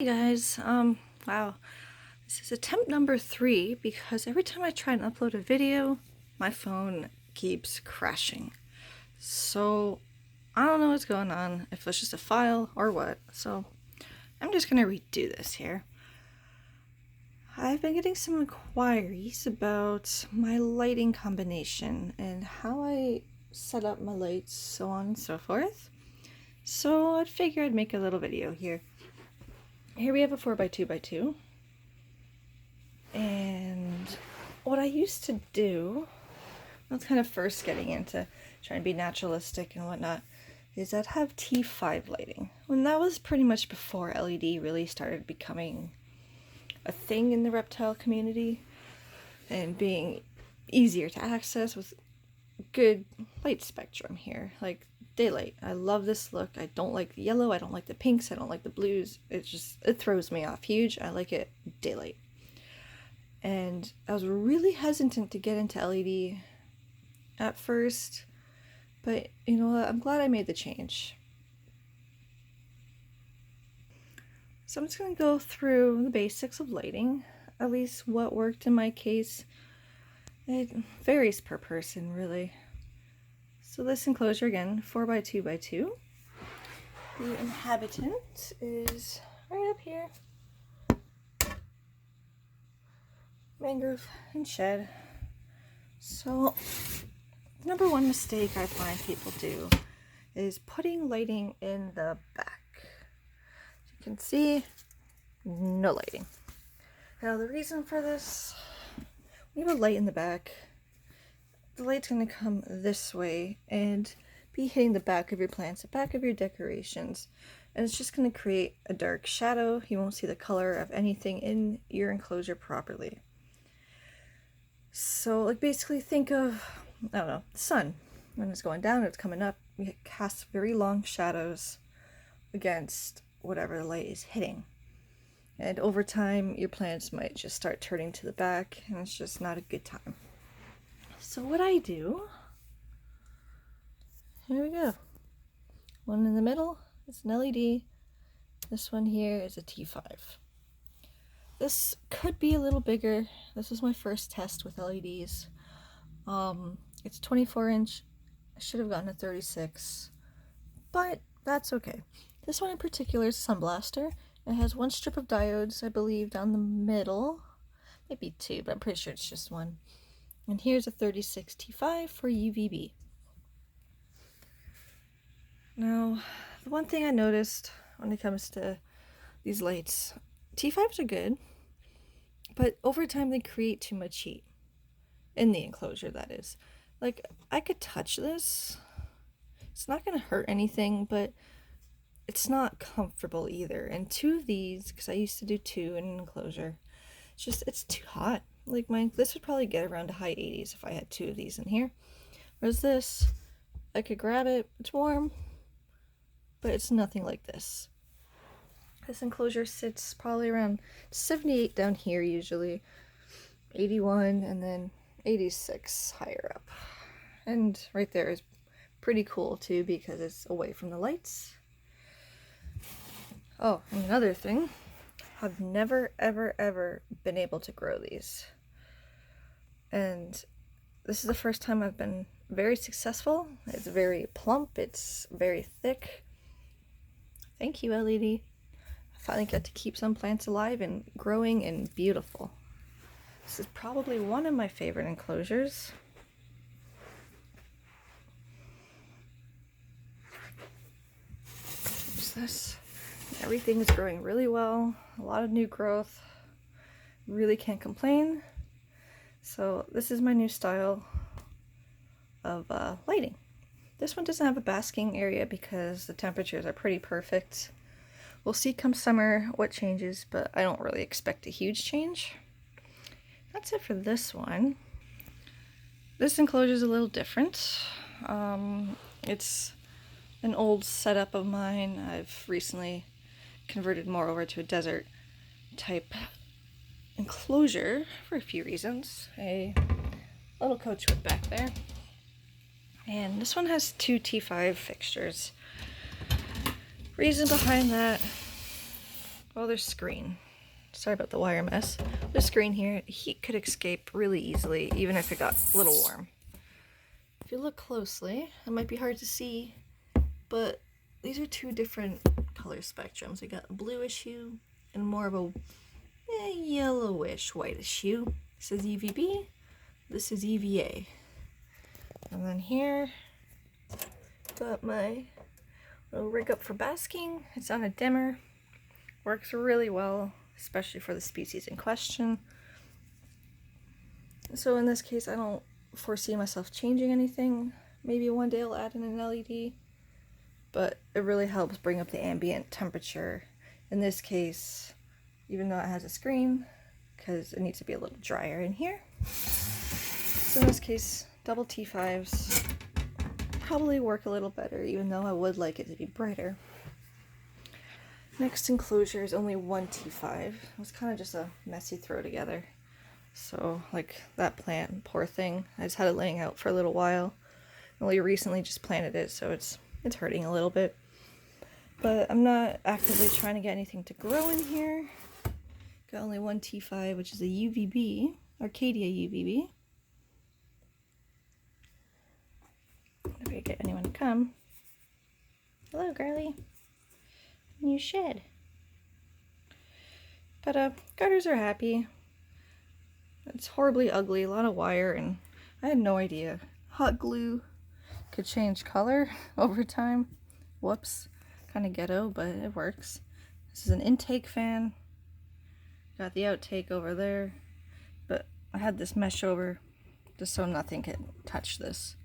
Hey guys, wow, this is attempt number 3 because every time I try and upload a video, my phone keeps crashing. So, I don't know what's going on, if it's just a file or what, so I'm just gonna redo this here. I've been getting some inquiries about my lighting combination and how I set up my lights, so on and so forth. So I figured I'd make a little video here. Here we have a 4x2x2, and what I used to do, I was kind of first getting into trying to be naturalistic and whatnot, is I'd have T5 lighting. And that was pretty much before LED really started becoming a thing in the reptile community and being easier to access with good light spectrum here, like daylight. I love this look. I don't like the yellow, I don't like the pinks, I don't like the blues. It throws me off huge. I like it daylight. And I was really hesitant to get into LED at first, but you know what, I'm glad I made the change. So I'm just going to go through the basics of lighting, at least what worked in my case. It varies per person, really. So this enclosure, again, 4x2x2. The inhabitant is right up here. Mangrove and shed. So the number one mistake I find people do is putting lighting in the back. As you can see, no lighting. Now the reason for this, we have a light in the back. The light's going to come this way and be hitting the back of your plants, the back of your decorations, and it's just going to create a dark shadow. You won't see the color of anything in your enclosure properly. So like basically think of, I don't know, the sun. When it's going down, it's coming up, it casts very long shadows against whatever the light is hitting. And over time, your plants might just start turning to the back, and it's just not a good time. So what I do, here we go. One in the middle is an LED. This one here is a T5. This could be a little bigger. This was my first test with LEDs. It's 24 inch. I should have gotten a 36, but that's okay. This one in particular is a sunblaster. It has one strip of diodes, I believe, down the middle. Maybe two, but I'm pretty sure it's just one. And here's a 36 T5 for UVB. Now, the one thing I noticed when it comes to these lights, T5s are good, but over time they create too much heat. In the enclosure, that is. Like, I could touch this. It's not going to hurt anything, but it's not comfortable either. And two of these, because I used to do two in an enclosure, it's too hot. Like this would probably get around to high 80s if I had two of these in here. Whereas this, I could grab it, it's warm, but it's nothing like this. This enclosure sits probably around 78 down here usually, 81, and then 86 higher up. And right there is pretty cool too because it's away from the lights. Oh, and another thing, I've never ever been able to grow these. And this is the first time I've been very successful. It's very plump, it's very thick. Thank you, LED. I finally got to keep some plants alive and growing and beautiful. This is probably one of my favorite enclosures. There's this. Everything is growing really well. A lot of new growth. Really can't complain. So this is my new style of lighting. This one doesn't have a basking area because the temperatures are pretty perfect. We'll see come summer what changes, but I don't really expect a huge change. That's it for this one. This enclosure is a little different. It's an old setup of mine. I've recently converted more over to a desert type enclosure for a few reasons. A little coach wood back there. And this one has two T5 fixtures. Reason behind that, well, there's screen. Sorry about the wire mess. There's screen here. Heat could escape really easily, even if it got a little warm. If you look closely, it might be hard to see, but these are two different color spectrums. We got a bluish hue and more of a yellowish whitish hue. This is UVB, this is UVA. And then here, got my little rig up for basking. It's on a dimmer. Works really well, especially for the species in question. So in this case, I don't foresee myself changing anything. Maybe one day I'll add in an LED, but it really helps bring up the ambient temperature. In this case, even though it has a screen, because it needs to be a little drier in here. So in this case, double T5s probably work a little better, even though I would like it to be brighter. Next enclosure is only one T5. It was kind of just a messy throw together. So like that plant, poor thing, I just had it laying out for a little while. Only recently just planted it, so it's hurting a little bit. But I'm not actively trying to get anything to grow in here. Got only one T5, which is a UVB, Arcadia UVB. If I get anyone to come. Hello, girly. New shed. But garters are happy. It's horribly ugly, a lot of wire, and I had no idea. Hot glue could change color over time. Whoops. Kind of ghetto, but it works. This is an intake fan. Got the outtake over there, but I had this mesh over just so nothing could touch this.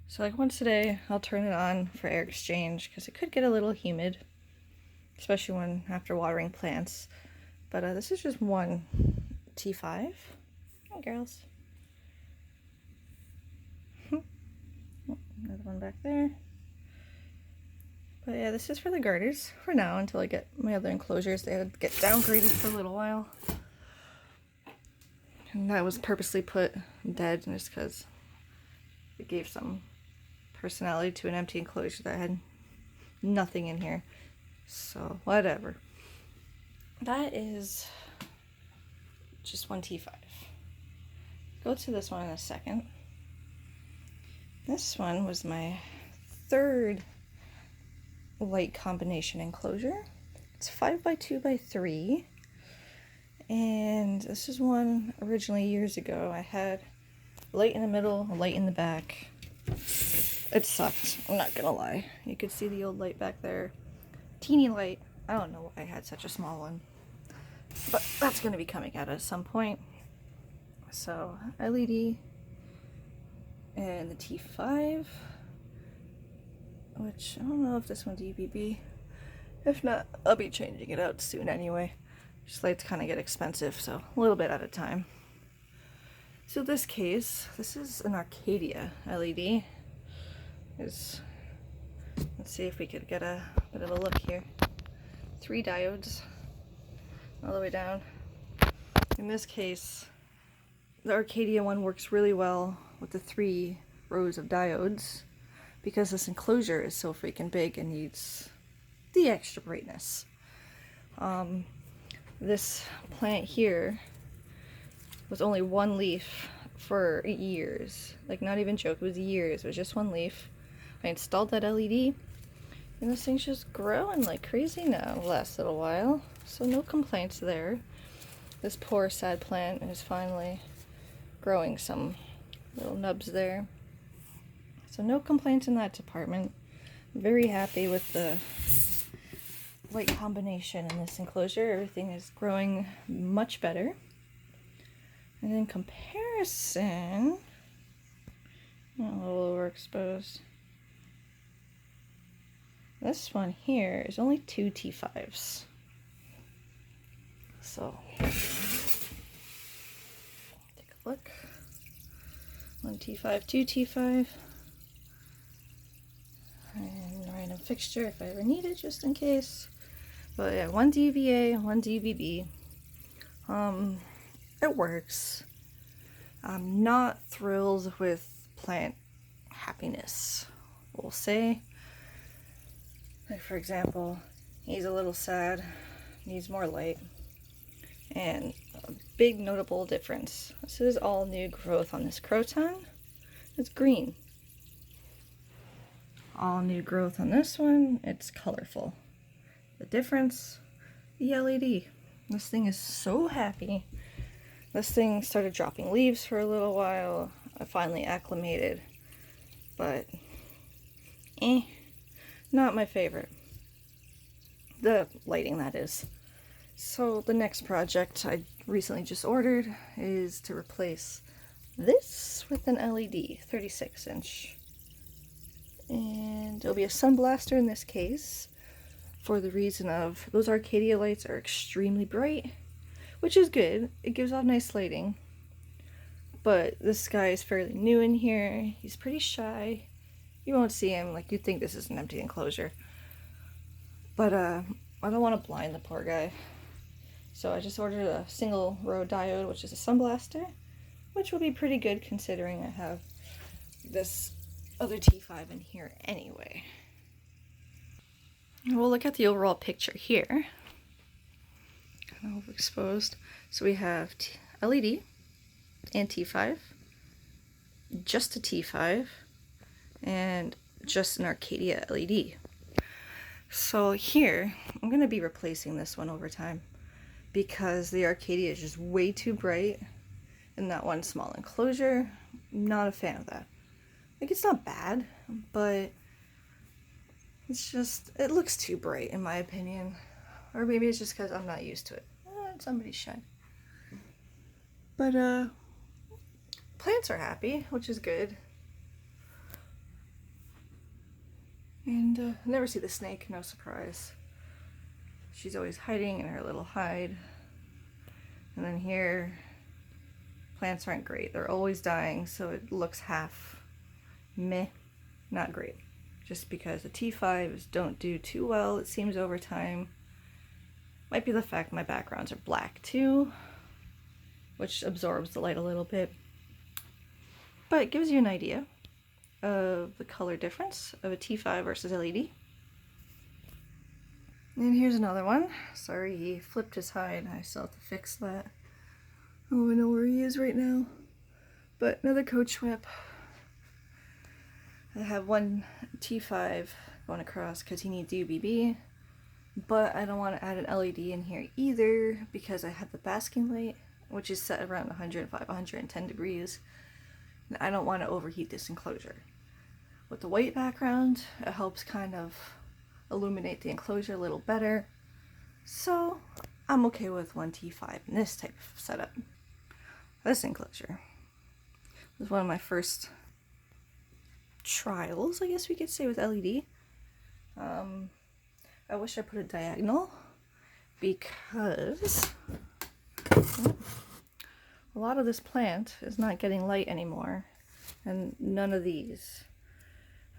So like once a day, I'll turn it on for air exchange because it could get a little humid, especially when after watering plants. But this is just one T5. Hi, girls. Another one back there. But yeah, this is for the garters for now until I get my other enclosures. They would get downgraded for a little while. And that was purposely put dead just because it gave some personality to an empty enclosure that had nothing in here. So, whatever. That is just one T5. Go to this one in a second. This one was my third light combination enclosure. It's 5x2x3, and this is one originally years ago. I had a light in the middle, a light in the back. It sucked, I'm not gonna lie. You could see the old light back there. Teeny light. I don't know why I had such a small one, but that's gonna be coming out at some point. So LED and the T5, which I don't know if this one's UVB. If not, I'll be changing it out soon anyway. Just lights kind of get expensive, so a little bit at a time. So this case, this is an Arcadia LED. Let's see if we could get a bit of a look here. 3 diodes all the way down. In this case, the Arcadia one works really well with the 3 rows of diodes because this enclosure is so freaking big and needs the extra brightness. This plant here was only one leaf for years. Like, not even joke, it was years. It was just one leaf. I installed that LED and this thing's just growing like crazy now the last little while. So no complaints there. This poor sad plant is finally growing some little nubs there. So no complaints in that department. Very happy with the light combination in this enclosure. Everything is growing much better. And in comparison, a little overexposed. This one here is only 2 T5s. So, take a look. 1 T5, 2 T5. And random fixture if I ever need it, just in case. But yeah, 1 DVA, 1 DVB. It works. I'm not thrilled with plant happiness, we'll say. Like, for example, he's a little sad. needs more light. And a big notable difference. This is all new growth on this croton. It's green. All new growth on this one, it's colorful. The difference, the LED. This thing is so happy. This thing started dropping leaves for a little while. I finally acclimated, but not my favorite. The lighting, that is. So the next project I recently just ordered is to replace this with an LED, 36-inch. And it'll be a sunblaster in this case, for the reason of those Arcadia lights are extremely bright, which is good. It gives off nice lighting. But this guy is fairly new in here. He's pretty shy. You won't see him, like you'd think this is an empty enclosure. But I don't want to blind the poor guy. So I just ordered a single row diode, which is a sunblaster, which will be pretty good considering I have this other T5 in here anyway. We'll look at the overall picture here. Kind of overexposed. So we have LED and T5, just a T5, and just an Arcadia LED. So here, I'm going to be replacing this one over time because the Arcadia is just way too bright in that one small enclosure. Not a fan of that. Like, it's not bad, but it's just, it looks too bright in my opinion. Or maybe it's just because I'm not used to it. Somebody's shy. But plants are happy, which is good. And I never see the snake, no surprise. She's always hiding in her little hide. And then here, plants aren't great. They're always dying, so it looks half meh, not great. Just because the T5s don't do too well, it seems, over time. Might be the fact my backgrounds are black too, which absorbs the light a little bit. But it gives you an idea of the color difference of a T5 versus LED. And here's another one. Sorry, he flipped his hide. I still have to fix that. Oh, I know where he is right now. But another coach whip. I have one T5 going across because he needs UVB. But I don't want to add an LED in here either because I have the basking light, which is set around 105, 110 degrees. And I don't want to overheat this enclosure. With the white background, it helps kind of illuminate the enclosure a little better. So I'm okay with one T5 in this type of setup. This enclosure was one of my first trials, I guess we could say, with LED. I wish I put it diagonal because a lot of this plant is not getting light anymore, and none of these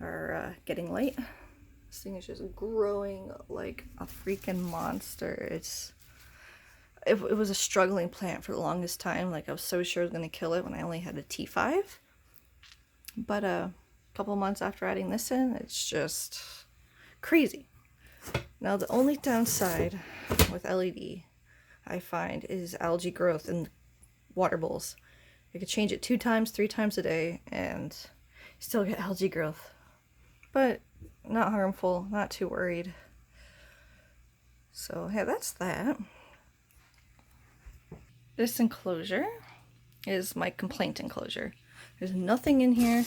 are getting light. This thing is just growing like a freaking monster. It was a struggling plant for the longest time. Like, I was so sure I was going to kill it when I only had a T5. But a couple months after adding this in, it's just crazy. Now, the only downside with LED, I find, is algae growth in water bowls. I could change it 2 times, 3 times a day, and still get algae growth. But not harmful, not too worried. So, yeah, that's that. This enclosure is my complaint enclosure. There's nothing in here,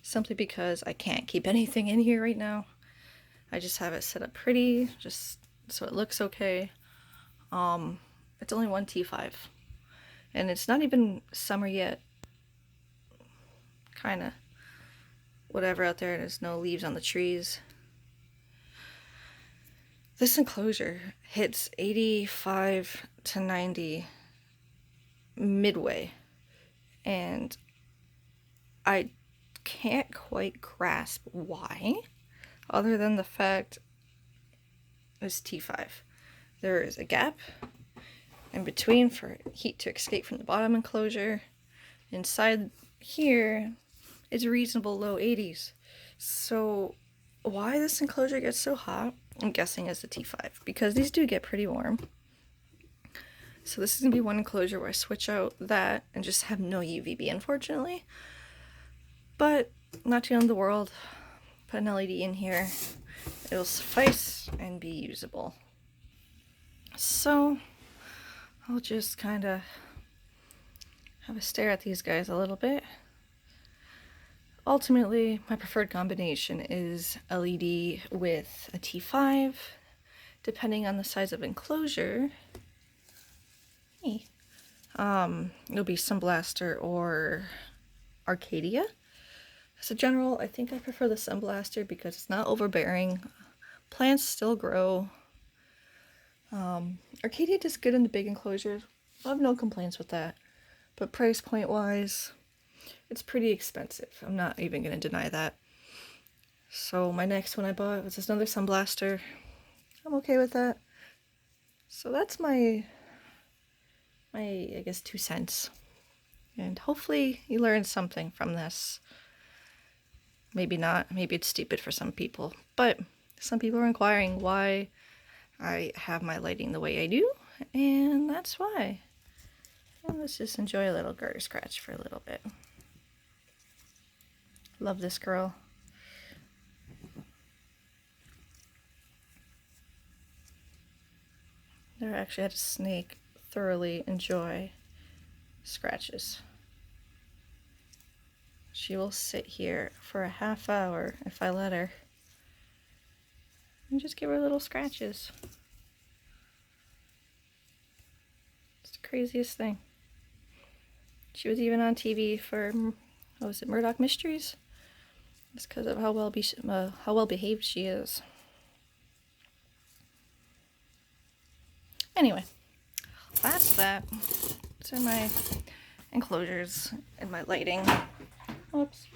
simply because I can't keep anything in here right now. I just have it set up pretty, just so it looks okay. It's only one T5, and it's not even summer yet. Kinda whatever out there, there's no leaves on the trees. This enclosure hits 85 to 90 midway, and I can't quite grasp why, other than the fact it's T5. There is a gap in between for heat to escape from the bottom enclosure. Inside here is reasonable low 80s. So why this enclosure gets so hot, I'm guessing is the T5, because these do get pretty warm. So this is going to be one enclosure where I switch out that and just have no UVB, unfortunately. But not the end of the world. Put an LED in here. It'll suffice and be usable. So I'll just kind of have a stare at these guys a little bit. Ultimately, my preferred combination is LED with a T5. Depending on the size of enclosure, it'll be Sunblaster or Arcadia. As a general, I think I prefer the Sunblaster because it's not overbearing. Plants still grow. Arcadia does good in the big enclosures. I have no complaints with that. But price point wise, it's pretty expensive. I'm not even going to deny that. So my next one I bought was another Sunblaster. I'm okay with that. So that's my I guess 2 cents. And hopefully you learned something from this. Maybe not. Maybe it's stupid for some people. But some people are inquiring why I have my lighting the way I do. And that's why. And let's just enjoy a little garter scratch for a little bit. Love this girl. Never actually had a snake thoroughly enjoy scratches. She will sit here for a half hour if I let her. And just give her little scratches. It's the craziest thing. She was even on TV for, what was it, Murdoch Mysteries? It's because of how well behaved she is. Anyway, that's that. These are my enclosures and my lighting. Oops.